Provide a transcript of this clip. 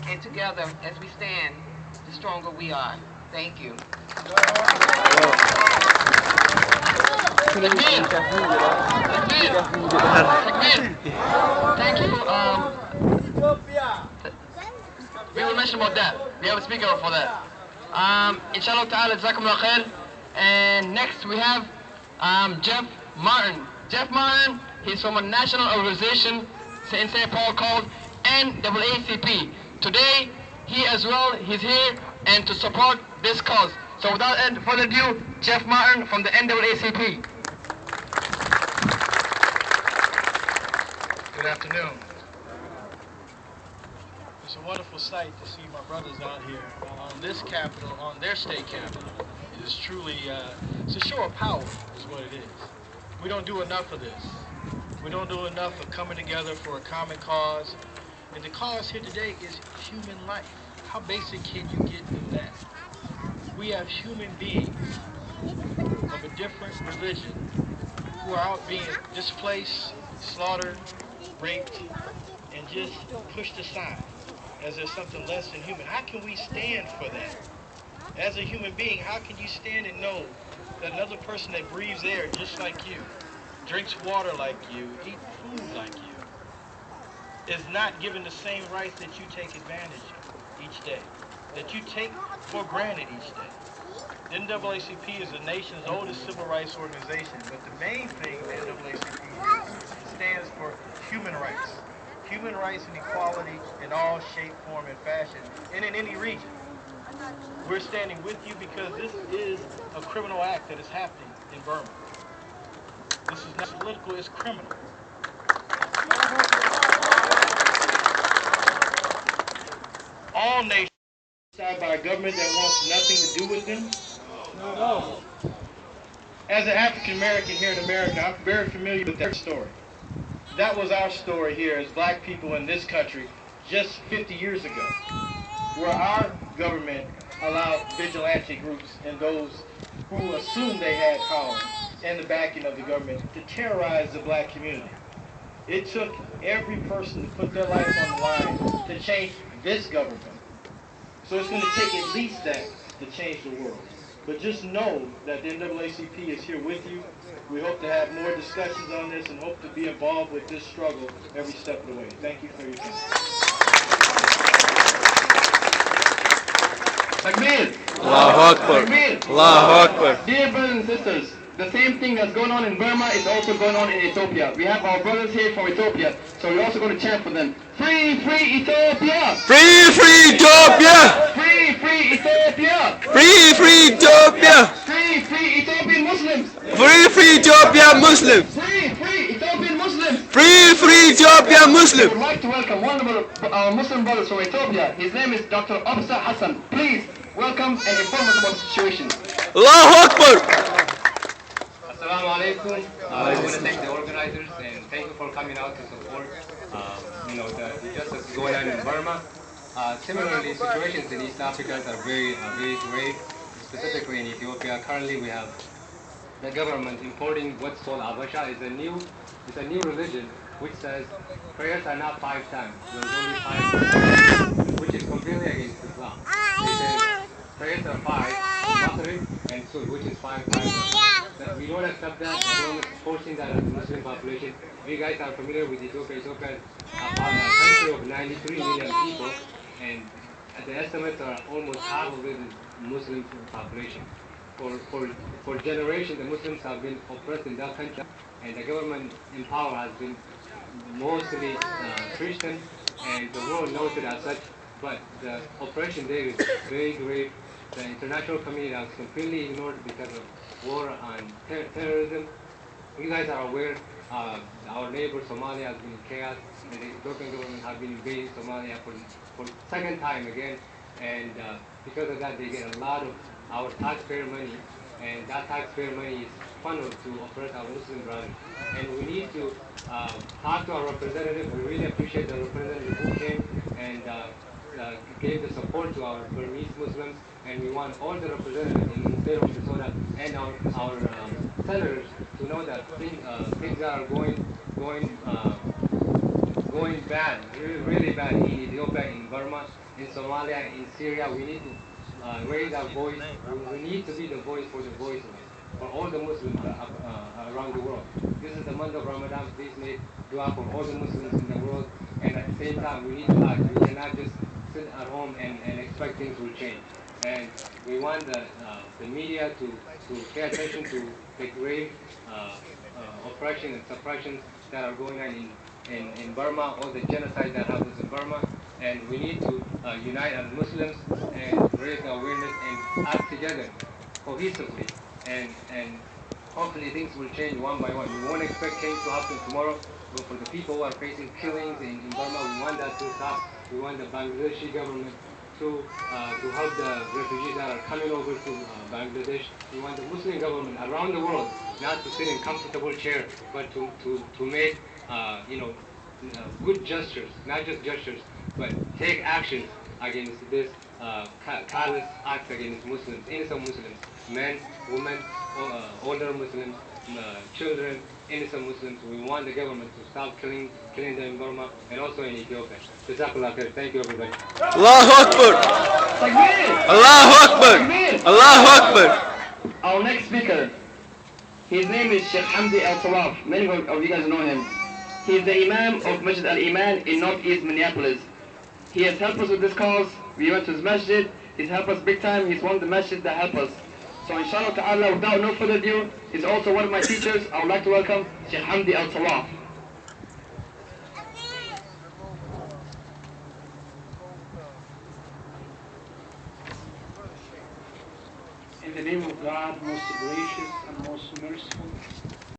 And together, as we stand, the stronger we are. Thank you. Takbir. Thank you. We will mention about that. We have a speaker for that. Inshallah ta'ala, jazakumullah khair. And next we have Jeff Martin. Jeff Martin, he's from a national organization in St. Paul called NAACP. Today, he's here and to support this cause. So without further ado, Jeff Martin from the NAACP. Good afternoon. It's a wonderful sight to see my brothers out here on this capital, on their state capital. It is truly, it's a show of power is what it is. We don't do enough of this. We don't do enough of coming together for a common cause. And the cause here today is human life. How basic can you get than that? We have human beings of a different religion who are out being displaced, slaughtered, raped, and just pushed aside as there's something less than human. How can we stand for that? As a human being, how can you stand and know that another person that breathes air just like you, drinks water like you, eats food like you, is not given the same rights that you take advantage of each day, that you take for granted each day? The NAACP is the nation's oldest civil rights organization, but the main thing the NAACP stands for human rights. Human rights and equality in all shape, form, and fashion, and in any region. We're standing with you because this is a criminal act that is happening in Burma. This is not political, it's criminal. All nations decided by a government that wants nothing to do with them. No. As an African American here in America, I'm very familiar with their story. That was our story here as black people in this country just 50 years ago, where our government allowed vigilante groups and those who assumed they had power and the backing of the government to terrorize the black community. It took every person to put their life on the line to change this government. So it's going to take at least that to change the world. But just know that the NAACP is here with you. We hope to have more discussions on this and hope to be involved with this struggle every step of the way. Thank you for your time. Takbir! Allahu Akbar! Takbir! Allahu Akbar! Dear brothers and sisters, the same thing that's going on in Burma is also going on in Ethiopia. We have our brothers here from Ethiopia, so we're also going to chant for them. Free, free Ethiopia! Free, free Ethiopia! Free, free Ethiopia! Free, free Ethiopia! Free, free Ethiopian Muslims! Free, free Ethiopian Muslims! Free, free Ethiopian Muslims! Free, free Ethiopian I Muslims! would like to welcome one of our Muslim brothers from Ethiopia. His name is Dr. Absa Hassan. Please welcome and inform us about the situation. Allahu Akbar! Assalamu alaikum. I want to thank the organizers and thank you for coming out to support the injustice going on in Burma. Similarly, situations in East Africa are very grave, specifically in Ethiopia. Currently, we have the government importing what's called Habasha. It's a new religion which says prayers are not 5 times. There's only 5 times, which is completely against Islam. They say prayers are 5, Maghrib and Suhr, which is 5 times. That we don't accept that. The government is forcing that on the Muslim population. You guys are familiar with Ethiopia. Ethiopia is a country of 93 million people, and the estimates are almost half of it is Muslim population. For generations, the Muslims have been oppressed in that country, and the government in power has been mostly Christian, and the world knows it as such. But the oppression there is very grave, the international community has completely ignored because of war and terrorism. You guys are aware our neighbor Somalia has been in chaos, and the Ethiopian government have been invading Somalia for second time again, and because of that they get a lot of our taxpayer money, and that taxpayer money is funneled to oppress our Muslim brothers. And we need to talk to our representative. We really appreciate the representative who came and gave the support to our Burmese Muslims, and we want all the representatives in the state of Minnesota and our senators to know that things that are going bad, really bad in Ethiopia, in Burma, in Somalia, in Syria. We need to raise our voice. We need to be the voice for the voiceless, for all the Muslims around the world. This is the month of Ramadan. Please make dua for all the Muslims in the world. And at the same time, we need to act. We cannot just sit at home and expect things will change. And we want the media to pay attention to the grave oppression and suppressions that are going on in Burma, or the genocide that happens in Burma. And we need to unite as Muslims and raise awareness and act together cohesively. And hopefully things will change one by one. We won't expect change to happen tomorrow, but for the people who are facing killings in Burma, we want that to stop. We want the Bangladeshi government to help the refugees that are coming over to Bangladesh. We want the Muslim government around the world not to sit in comfortable chairs, but to make good gestures, not just gestures, but take actions against this callous acts against Muslims, innocent Muslims, men, women, older Muslims, children, innocent Muslims. We want the government to stop killing them in Burma and also in Ethiopia. Jazakallah khair. Thank you, everybody. Allahu Akbar! Takbir! Allahu Akbar! Takbir! Allahu Akbar! Our next speaker, his name is Sheikh Hamdi Al-Tawaf. Many of you guys know him. He is the Imam of Masjid Al-Iman in Northeast Minneapolis. He has helped us with this cause. We went to his masjid. He's helped us big time. He's one of the masjids that help us. So inshallah ta'ala, without no further ado, he's also one of my teachers. I would like to welcome Sheikh Hamdi Al-Tawaf. In the name of God, most gracious and most merciful,